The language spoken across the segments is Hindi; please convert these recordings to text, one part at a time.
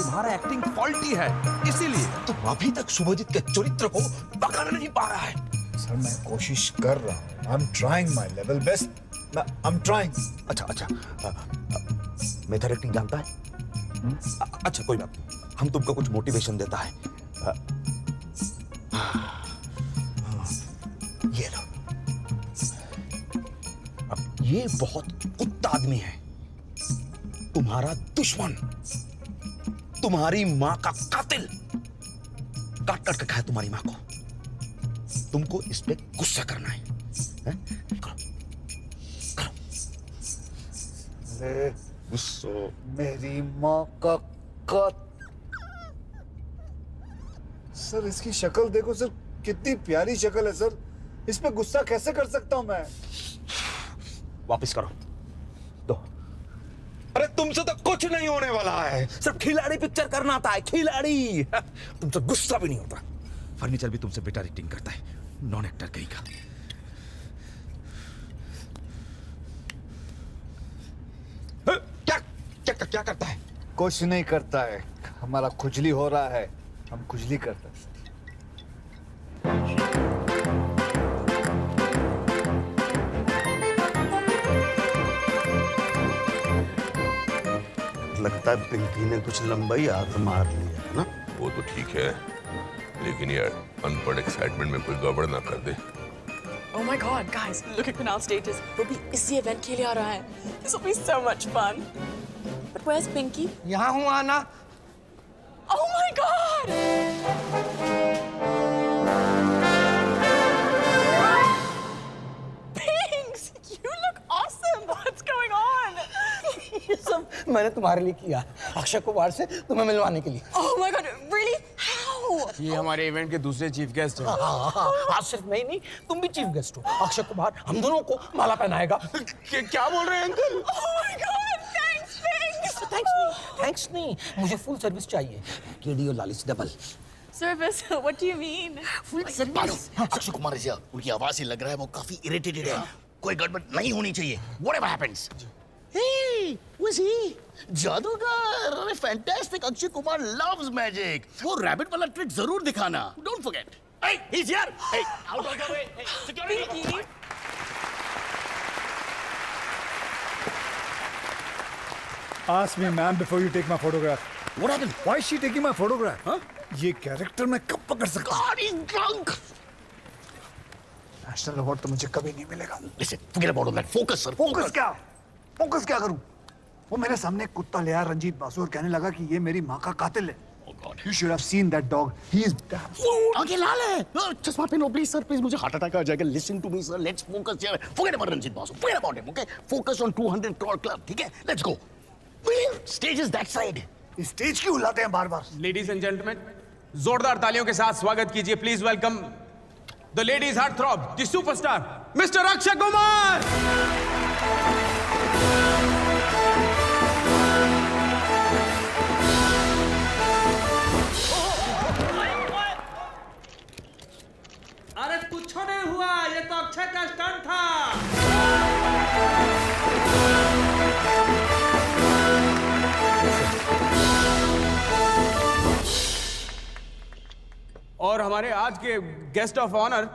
तुम्हारा एक्टिंग फॉल्टी है, इसीलिए तुम अभी तक शुभजीत के चरित्र को पकड़ नहीं पा रहा है। सर मैं कोशिश कर रहा हूँ। I am trying my level best. I am trying. अच्छा मेथड एक्टिंग जानता है? अच्छा कोई बात नहीं, हम तुमको कुछ मोटिवेशन देता है। ये लो। अब ये बहुत कुत्ता आदमी है, तुम्हारा दुश्मन, तुम्हारी मां का कातिल, काट काट के खाया तुम्हारी मां को। तुमको इस पे गुस्सा करना है, करो करो। अरे गुस्सा मेरी माँ का कात। सर इसकी शक्ल देखो सर, कितनी प्यारी शक्ल है सर। इस पे गुस्सा कैसे कर सकता हूँ मैं? वापस करो दो। अरे तुमसे तो कुछ नहीं होने वाला है, सिर्फ खिलाड़ी पिक्चर करना आता है, खिलाड़ी। तुमसे गुस्सा भी नहीं होता। फर्नीचर भी तुमसे बेटर एक्टिंग करता है, नॉन एक्टर कहीं का। क्या करता है? कुछ नहीं करता है, हमारा खुजली हो रहा है, हम खुजली करते हैं। लगता है पिंकी ने कुछ लंबाई हाथ मार लिया है ना? वो तो ठीक है, लेकिन यार अनपढ़ एक्साइटमेंट में कोई गड़बड़ ना कर दे। Oh my God, guys, look at Kunal's status. वो भी इसी इवेंट के लिए आ रहा है. This will be so much fun. But where's Pinky? यहाँ हूँ आना। Oh my God! Pinks, you look awesome. What's going on? ये सब मैंने तुम्हारे लिए किया, अक्षय कुमार से तुम्हें मिलवाने के लिए। Oh my God, really? How? ये हमारे इवेंट के दूसरे चीफ गेस्ट हैं। आज सिर्फ मैं ही नहीं, तुम भी चीफ गेस्ट हो। अक्षय कुमार हम दोनों को माला पहनाएगा। क्या बोल रहे हैं uncle? Oh my God, thanks, Pinks. Thanks नहीं, मुझे फुल सर्विस चाहिए। केडी और लालिस double. Service? What do you mean? Full service. Akshay Kumar ji, उनकी आवाज से लग रहा है वो काफी इरिटेटेड है। कोई गड़बड़ नहीं होनी चाहिए। Whatever happens. Hey, who's he? जादूगर। अरे fantastic. Akshay Kumar loves magic. वो रैबिट वाला ट्रिक जरूर दिखाना। Don't forget. Hey, he's here. Hey, out of the way. Hey, security. Pinky. Ask me, ma'am, before you take my photograph. What happened? Why is she taking my photograph? Huh? ये कैरेक्टर मैं कब पकड़ सकता हूँ? God, he's drunk. National award तो मुझे कभी नहीं मिलेगा। Listen, forget about all that. Focus, sir. Focus क्या? फोकस क्या करूं? वो मेरे सामने एक कुत्ता ले आया रंजीत बासु और कहने लगा कि ये मेरी माँ का कातिल है। Oh God. You should have seen that dog. He is damn. आगे लाल है। चश्मा पहनो प्लीज सर, प्लीज। मुझे हार्ट अटैक आ जाएगा। Listen to me sir. Let's focus here. Forget about Ranjit Basu. Forget about him. Okay? Focus on 200 crore club. ठीक है? Let's go. Stage is that side. Stage क्यों हिलाते हैं बार-बार? लेडीज एंड जेंटलमैन, जोरदार तालियों के साथ स्वागत कीजिए। Please welcome the ladies heart throb, the superstar mister Akshay Kumar. अरे कुछ नहीं हुआ, ये तो अक्षय का स्टंट था। और हमारे आज के गेस्ट ऑफ ऑनर,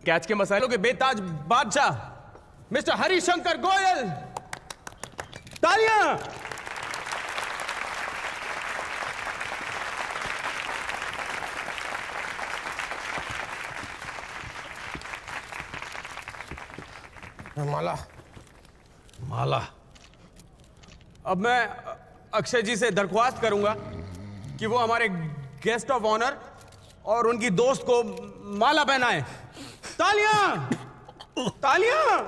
कैच के मसालों के बेताज बादशाह मिस्टर हरिशंकर गोयल। तालियां। माला, माला। अब मैं अक्षय जी से दरख्वास्त करूंगा कि वो हमारे गेस्ट ऑफ ऑनर और उनकी दोस्त को माला पहनाए। तालियां, तालियां।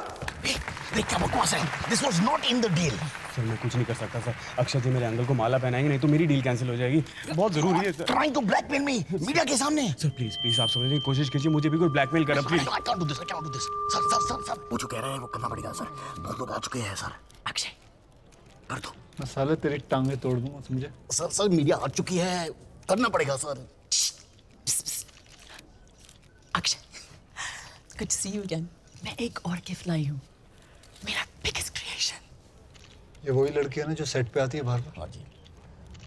क्या बकवास है? This was not in the deal. Sir मैं कुछ नहीं कर सकता सर। अक्षय जी मेरे अंकल को माला पहनाएंगे, नहीं तो मेरी डील कैंसिल हो जाएगी। बहुत जरूरी है sir. Trying to blackmail me media के सामने। सर प्लीज प्लीज आप समझने की कोशिश कीजिए, मुझे भी कोई ब्लैकमेल कर please. I can't do this. I can't do this. Sir वो जो कह रहा है वो करना पड़ेगा सर। बहुत लोग आ चुके हैं सर। अक्षय कर दो। मैं साले तेरी टांगे तोड़ दूंगा समझे? सर मीडिया आ चुकी है, करना पड़ेगा sir. Akshay, good to see you again. मैं एक और गिफ्ट लाई हूँ, मेरा biggest creation. ये वही लड़की है ना जो सेट पे आती है बार-बार? हाँ जी।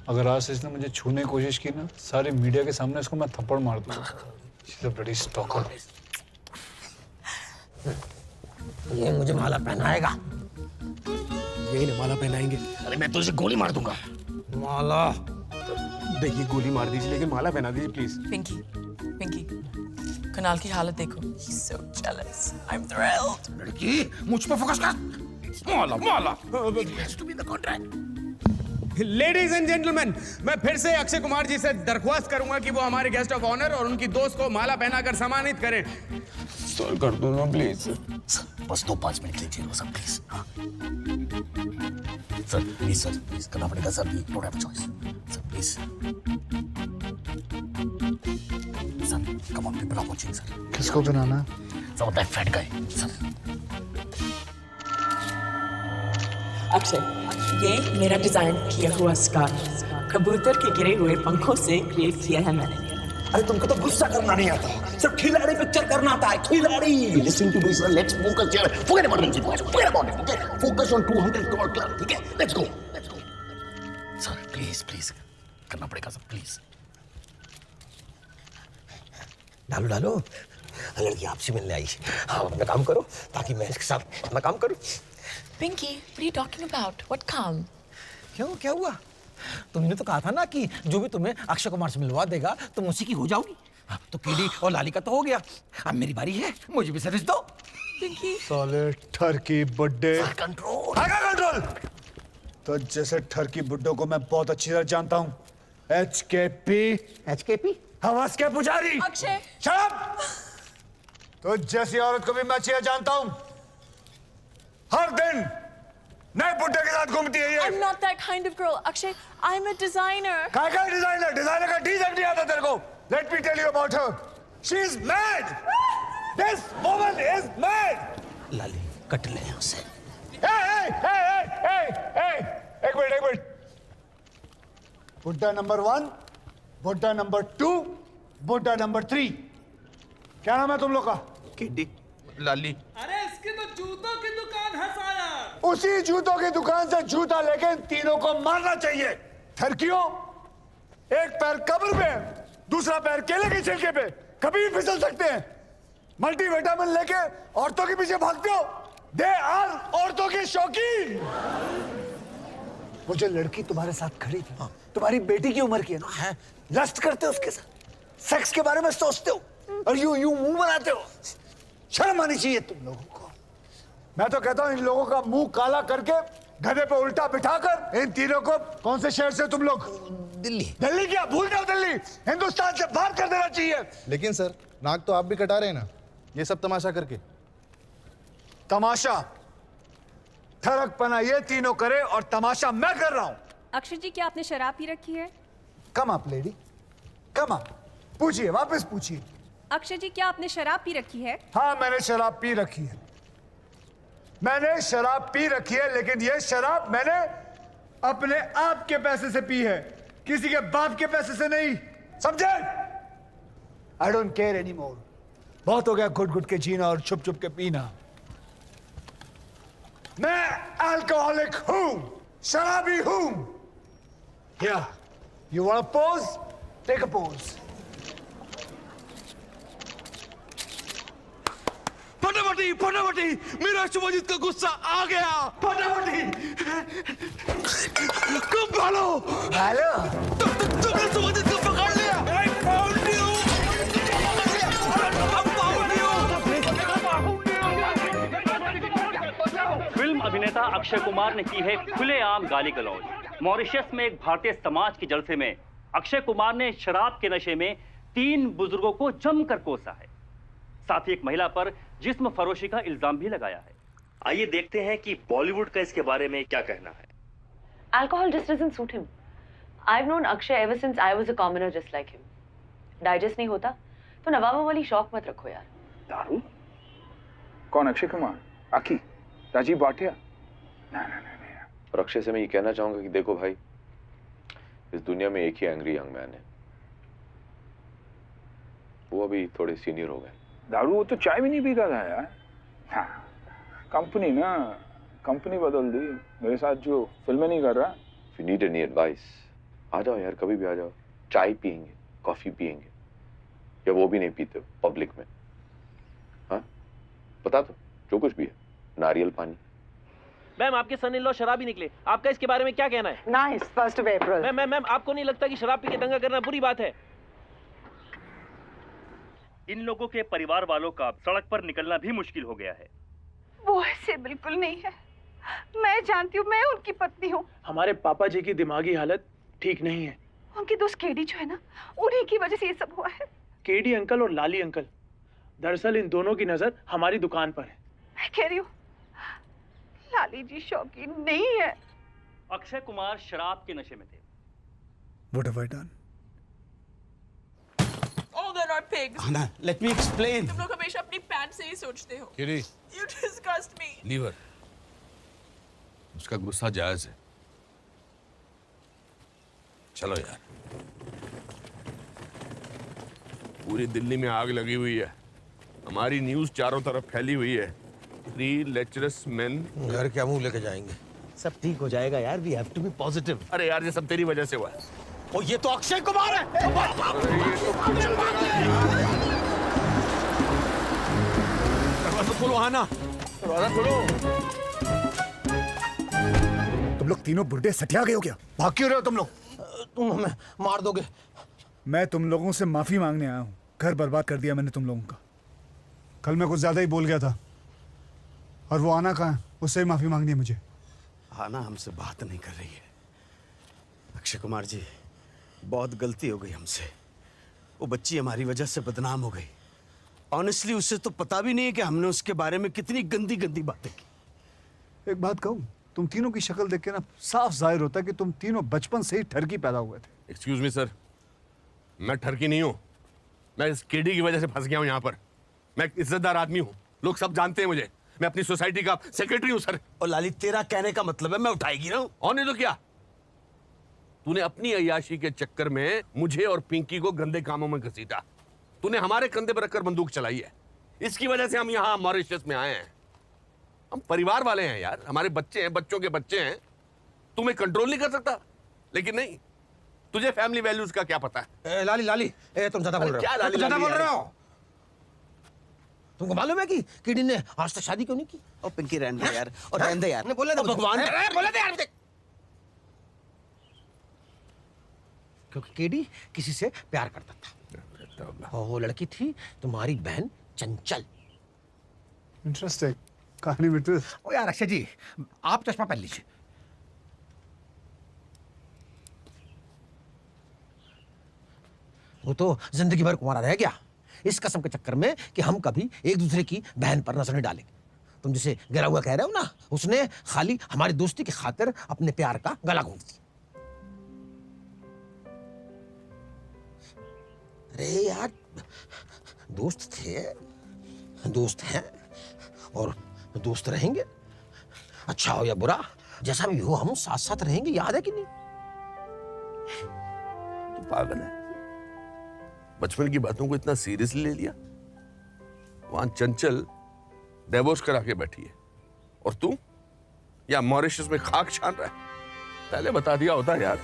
अगर आज से इसने मुझे छूने की कोशिश की ना, सारी मीडिया के सामने इसको मैं थप्पड़ मार दूंगा। She's a bloody stalker. ये मुझे माला पहनाएगा। यही ना माला पहनाएंगे। अरे मैं तुझे गोली मार दूंगा। माला देखिए गोली मार दीजिए लेकिन माला पहना दीजिए प्लीज। पिंकी, कुणाल की हालत देखो। He's so jealous. I'm thrilled. लड़की मुझ पे फोकस कर। माला माला लेडीज एंड जेंटलमैन, मैं फिर से अक्षय कुमार जी से दरख्वास्त करूंगा कि वो हमारे गेस्ट ऑफ ऑनर और उनकी दोस्त को माला पहनाकर सम्मानित करें। सर कर दो ना प्लीज। बस 2-5 मिनट लीजिए सर प्लीज। सर प्लीज करना पड़ेगा sir, we don't have a choice sir please. Sir come on people are watching sir. किसको बनाना? Sir that fat guy sir. Akshay, ये मेरा डिजाइन किया हुआ स्कार्फ कबूतर के गिरे हुए पंखों से क्रिएट किया है मैंने। अरे तुमको तो गुस्सा करना नहीं आता, सिर्फ खिलाड़ी पिक्चर करना आता है। खिलाड़ी listening to me sir, let's focus here. Forget about Ranjit boss, forget about it, okay? Focus on 200 crore club, ठीक है? Let's go. सर प्लीज करना पड़ेगा सर प्लीज। डालो लड़की आपसे मिलने आई। हाँ अपना काम करो ताकि मैं इसके साथ अपना काम करूं। Pinky, what are you talking about? What calm? क्यों क्या हुआ? तुमने तो कहा था ना कि जो भी तुम्हें अक्षय कुमार से मिलवा देगा तुम उसी की हो जाओगी। तो कीडी और लाली का तो हो गया, अब मेरी बारी है, मुझे भी सर्विस दो। Pinky. साले ठरकी बुड्ढे। Control control. तो जैसे ठरकी बुड्ढों को मैं बहुत अच्छी तरह जानता हूँ। HKP हवस के पुजारी। अक्षय। Shut up! तो जैसी औरत को भी मैं अच्छी तरह जानता हूँ। हर दिन नए बुड्ढे के साथ घूमती है ये। I'm not that kind of girl. Akshay, I'm a designer. काय का डिजाइनर का डी तक नहीं आता तेरे को। Let me tell you about her. She is mad. This woman is mad. Lali cut ले यहाँ से। Hey! एक मिनट। बुड्ढा नंबर 1, बुड्ढा नंबर 2, बुड्ढा नंबर 3। क्या नाम है तुम लोग का? कीडी, लाली। अरे इसकी तो जूतों की दुकान है साया। उसी जूतों की दुकान से जूता लेके इन तीनों को मारना चाहिए। ठरकियों, एक पैर कब्र पे, दूसरा पैर केले के छिलके पे, कभी भी फिसल सकते हैं। मल्टीविटामिन लेके औरतों के पीछे भागते हो। दे आर औरतों के शौकीन। वो जो लड़की तुम्हारे साथ खड़ी थी, तुम्हारी बेटी की उम्र की है ना? लस्ट करते हो उसके साथ, सेक्स के बारे में सोचते हो और यूं मुंह बनाते हो। शर्म आनी चाहिए तुम लोगों को। मैं तो कहता हूं इन लोगों का मुंह काला करके गधे पे उल्टा बिठाकर इन तीनों को, कौन से शहर से तुम लोग? दिल्ली क्या, भूल जाओ दिल्ली, हिंदुस्तान से बाहर कर देना चाहिए। लेकिन सर नाक तो आप भी कटा रहे हैं ना, ये सब तमाशा करके। तमाशा ठरकपना ये तीनों करे और तमाशा मैं कर रहा हूं। अक्षय जी, क्या आपने शराब पी रखी है? Come up lady, come up. पूछिए, वापस पूछिए। अक्षय जी, क्या आपने शराब पी रखी है? हाँ मैंने शराब पी रखी है। मैंने शराब पी रखी है, लेकिन ये शराब मैंने अपने आप के पैसे से पी है, किसी के बाप के पैसे से नहीं, समझे? I don't care any more. बहुत हो गया घुट घुट के जीना और छुप छुप के पीना। मैं अल्कोहलिक हूं, शराबी हूं। या you want a pose? Take a pose. फटाफटी मेरा शुभजीत का गुस्सा आ गया। फटाफटी कब भालो तुमने शुभजीत को पकड़ लिया। फिल्म अभिनेता अक्षय कुमार ने की है खुलेआम गाली गलौज। मॉरिशस में एक भारतीय समाज के जलसे में अक्षय कुमार ने शराब के नशे में 3 बुजुर्गों को जमकर कोसा है, साथ ही एक महिला पर जिस्म फरोशी का इल्जाम भी लगाया है। आइए देखते हैं कि बॉलीवुड का इसके बारे में क्या कहना है। Alcohol just doesn't suit him. I've known Akshay ever since I was a commoner just like him. Digest नहीं होता तो नवाबों वाली शौक मत रखो यार। दारू? कौन, अक्षय कुमार, आकी, राजीव भाटिया? नहीं। और अक्षय से मैं ये कहना चाहूंगा कि देखो भाई, इस दुनिया में एक ही एंग्री यंग मैन है, वो अभी थोड़े सीनियर हो गए। दारू वो तो चाय भी नहीं पीता था यार। हाँ, कंपनी ना, कंपनी बदल दी। मेरे साथ जो फिल्में नहीं कर रहा। If you need any advice, आ जाओ यार, कभी भी आ जाओ, चाय पियेंगे, कॉफी पियेंगे, या वो भी नहीं पीते पब्लिक में? हाँ बता दो, जो कुछ भी है, नारियल पानी। मैम आपके सन इन लॉ शराबी निकले, आपका इसके बारे में क्या कहना है? नाइस, 1 अप्रैल। मैम आपको नहीं लगता कि शराब पी के दंगा करना बुरी बात है? इन लोगों के परिवार वालों का सड़क पर निकलना भी मुश्किल हो गया है। वो ऐसे बिल्कुल नहीं है, मैं जानती हूँ, मैं उनकी पत्नी हूँ। हमारे पापा जी की दिमागी हालत ठीक नहीं है। उनके दोस्त केडी जो है ना, उन्हीं की वजह से ये सब हुआ है। केडी अंकल और लाली अंकल, दरअसल इन दोनों की नजर हमारी दुकान पर है। मैं कह रही हूँ लाली जी शौकीन नहीं है। अक्षय कुमार शराब के नशे में थे। What have I done? Oh, they're not pigs. Anna, let me explain. तुम लोग हमेशा अपनी पैंट से ही सोचते हो। किरी, You disgust me. लीवर, उसका गुस्सा जायज है। चलो यार, पूरी दिल्ली में आग लगी हुई है, हमारी न्यूज चारों तरफ फैली हुई है। 3 लेचरस मेन। घर क्या मुंह लेके जाएंगे? सब ठीक हो जाएगा यार, we have to be positive. अरे यार, ये सब तेरी वजह से हुआ है। ओ ये तो अक्षय कुमार है। दरवाजा खोलो, आना, दरवाजा खोलो। तुम लोग तीनों बुढ़े सटिया गए हो क्या? भाग क्यों रहे हो तुम लोग? तुम हमें मार दोगे। मैं तुम लोगों से माफी मांगने आया हूँ। घर बर्बाद कर दिया मैंने तुम लोगों का। कल मैं कुछ ज्यादा ही बोल गया था। और वो आना कहाँ है? उससे ही माफी मांगनी है मुझे। आना हमसे बात नहीं कर रही है। अक्षय कुमार जी, बहुत गलती हो गई हमसे। वो बच्ची हमारी वजह से बदनाम हो गई। ऑनेस्टली उसे तो पता भी नहीं है कि हमने उसके बारे में कितनी गंदी गंदी बातें की। एक बात कहूँ, तुम तीनों की शक्ल देख के ना साफ जाहिर होता है कि तुम तीनों बचपन से ही ठरकी पैदा हुए थे। एक्सक्यूज मी सर, मैं ठरकी नहीं हूँ। मैं इस केडी की वजह से फंस गया हूँ यहाँ पर। मैं एक इज्जतदार आदमी हूँ, लोग सब जानते हैं मुझे। मैं अपनी सोसाइटी का सेक्रेटरी हूँ सर। और लाली, तेरा कहने का मतलब है मैं उठाएगी ना? और नहीं तो क्या? तूने अपनी अय्याशी के चक्कर में मुझे और पिंकी को गंदे कामों में घसीटा। तूने हमारे कंधे पर रखकर बंदूक चलाई है। इसकी वजह से हम यहाँ मॉरिशस में आए हैं। हम परिवार वाले हैं यार, हमारे बच्चे हैं, बच्चों के बच्चे हैं। तुम्हें कंट्रोल नहीं कर सकता, लेकिन नहीं, तुझे फैमिली वैल्यूज का क्या पता है? लाली लाली, तुम ज्यादा बोल रहे हो। क्या लाली ज्यादा लाली बोल यार? रहे हो। तुमको मालूम है कि किडी ने आज तक शादी क्यों नहीं की? और पिंकी रहने दे यार, और रहने दे यार। बोले भगवान, बोले दे यार मुझे। क्योंकि केडी किसी से प्यार करता था। और वो लड़की थी तुम्हारी बहन चंचल। इंटरेस्टिंग कहानी में ट्विस्ट। ओ यार अक्षय जी, आप चश्मा पहन लीजिए। वो तो जिंदगी भर कुंवारा रह गया इस कसम के चक्कर में कि हम कभी एक दूसरे की बहन पर नजर नहीं डालेंगे। तुम जिसे गिरा हुआ कह रहे हो ना, उसने खाली हमारी दोस्ती की खातिर अपने प्यार का गला घोंट दिया। अरे यार, दोस्त थे, दोस्त हैं और दोस्त रहेंगे। अच्छा हो या बुरा, जैसा भी हो, हम साथ साथ रहेंगे। याद है कि नहीं? तू पागल है? बचपन की बातों को इतना सीरियसली ले लिया? वहां चंचल डिवोर्स करा के बैठी है और तू या मॉरिशस में खाक छान रहा है। पहले बता दिया होता यार।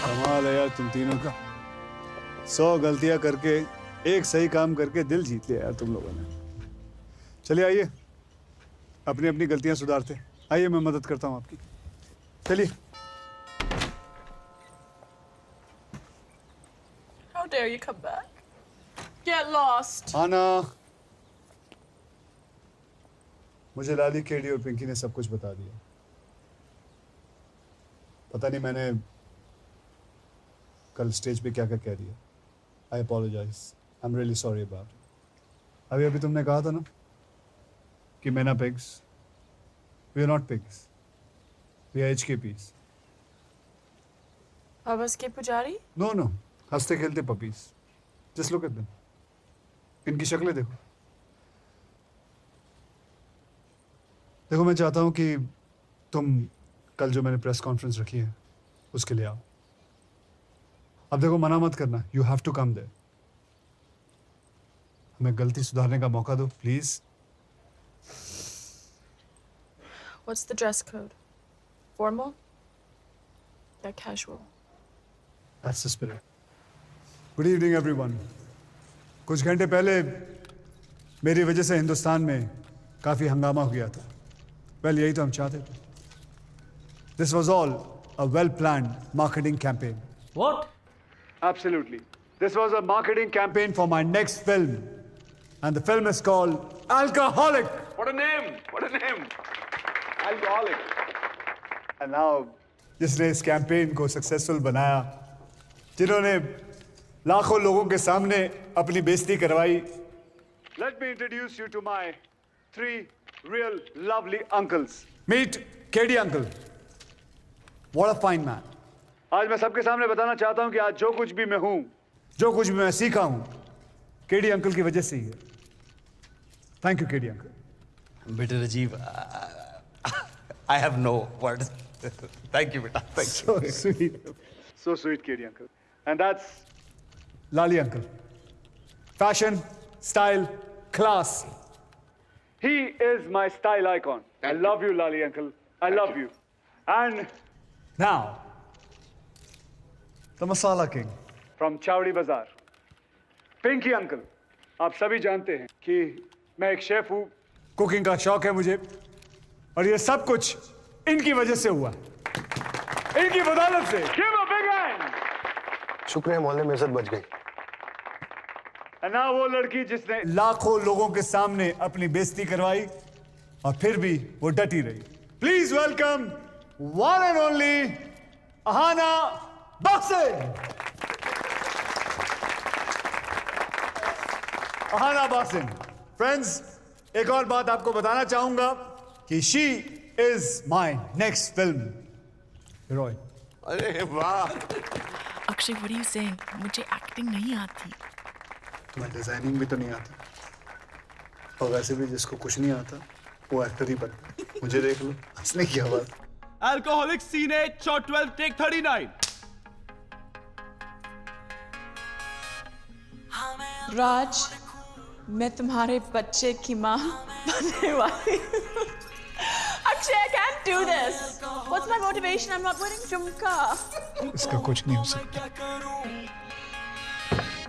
कमाल है यार तुम तीनों का। 100 गलतियां करके एक सही काम करके दिल जीत लिया यार तुम लोगों ने। चलिए आइए, अपनी अपनी गलतियां सुधारते। आइए, मैं मदद करता हूं आपकी। चलिए। How dare you come back? Get lost. आना, मुझे लाली, केडी और पिंकी ने सब कुछ बता दिया। पता नहीं मैंने कल स्टेज पे क्या क्या कह दिया। I apologise, I am really sorry about it. अभी अभी तुमने कहा था ना कि मैना pigs, we are not pigs, we are HKPs। Bhabas ke pujari? No no, हंसते खेलते puppies. Just look at them, इनकी शक्लें देखो। देखो, मैं चाहता हूं कि तुम कल जो मैंने प्रेस कॉन्फ्रेंस रखी है उसके लिए आओ। अब देखो, मना मत करना, you have to come there. हमें गलती सुधारने का मौका दो please. What's the dress code? Formal? They're casual. That's the spirit. Good evening, everyone. कुछ घंटे पहले मेरी वजह से हिंदुस्तान में काफी हंगामा हो गया था. Well, यही तो हम चाहते थे. This was all a well-planned marketing campaign. What? Absolutely. This was a marketing campaign for my next film. And the film is called Alcoholic. What a name! What a name! Alcoholic. And now, जिसने इस कैंपेन को सक्सेसफुल बनाया, जिन्होंने लाखों लोगों के सामने अपनी बेइज्जती करवाई. Let me introduce you to my 3 real lovely uncles. Meet KD uncle. What a fine man. आज मैं सबके सामने बताना चाहता हूं कि आज जो कुछ भी मैं हूं, जो कुछ भी मैं सीखा हूं, केडी अंकल की वजह से ही है. Thank you KD uncle. बेटे Rajiv, I have no words. Thank you, beta. Thank you. So sweet. So sweet, KD uncle. And that's Lali uncle. Fashion, style, class. He is my style icon. I love you, Lali uncle. I love you. And now, the Masala King from Chowdi Bazaar. Pinky uncle. आप सभी जानते हैं कि मैं एक शेफ हूँ, कुकिंग का शौक है मुझे, और ये सब कुछ इनकी वजह से हुआ, इनकी बदौलत से. Give a big hand. शुक्र है मोहल्ले में इज्जत बच गई. ना वो लड़की जिसने लाखों लोगों के सामने अपनी बेइज्जती करवाई और फिर भी वो डटी रही. Please welcome one and only Ahana basin. Ahana basin. Friends, एक और बात आपको बताना चाहूंगा कि she is my next film heroine. अरे वाह! Akshay, what are you saying? मुझे एक्टिंग नहीं आती. तुम्हें डिजाइनिंग भी तो नहीं आती, और वैसे भी जिसको कुछ नहीं आता वो एक्टर ही बनता. मुझे देख लो, हंसने की आवाज. Alcoholic scene 8, shot 12, take 39. राज, मैं तुम्हारे बच्चे की माँ बनने वाली. Akshay, I can't do this. What's my motivation? I'm not wearing jhumka. इसका कुछ नहीं हो सकता.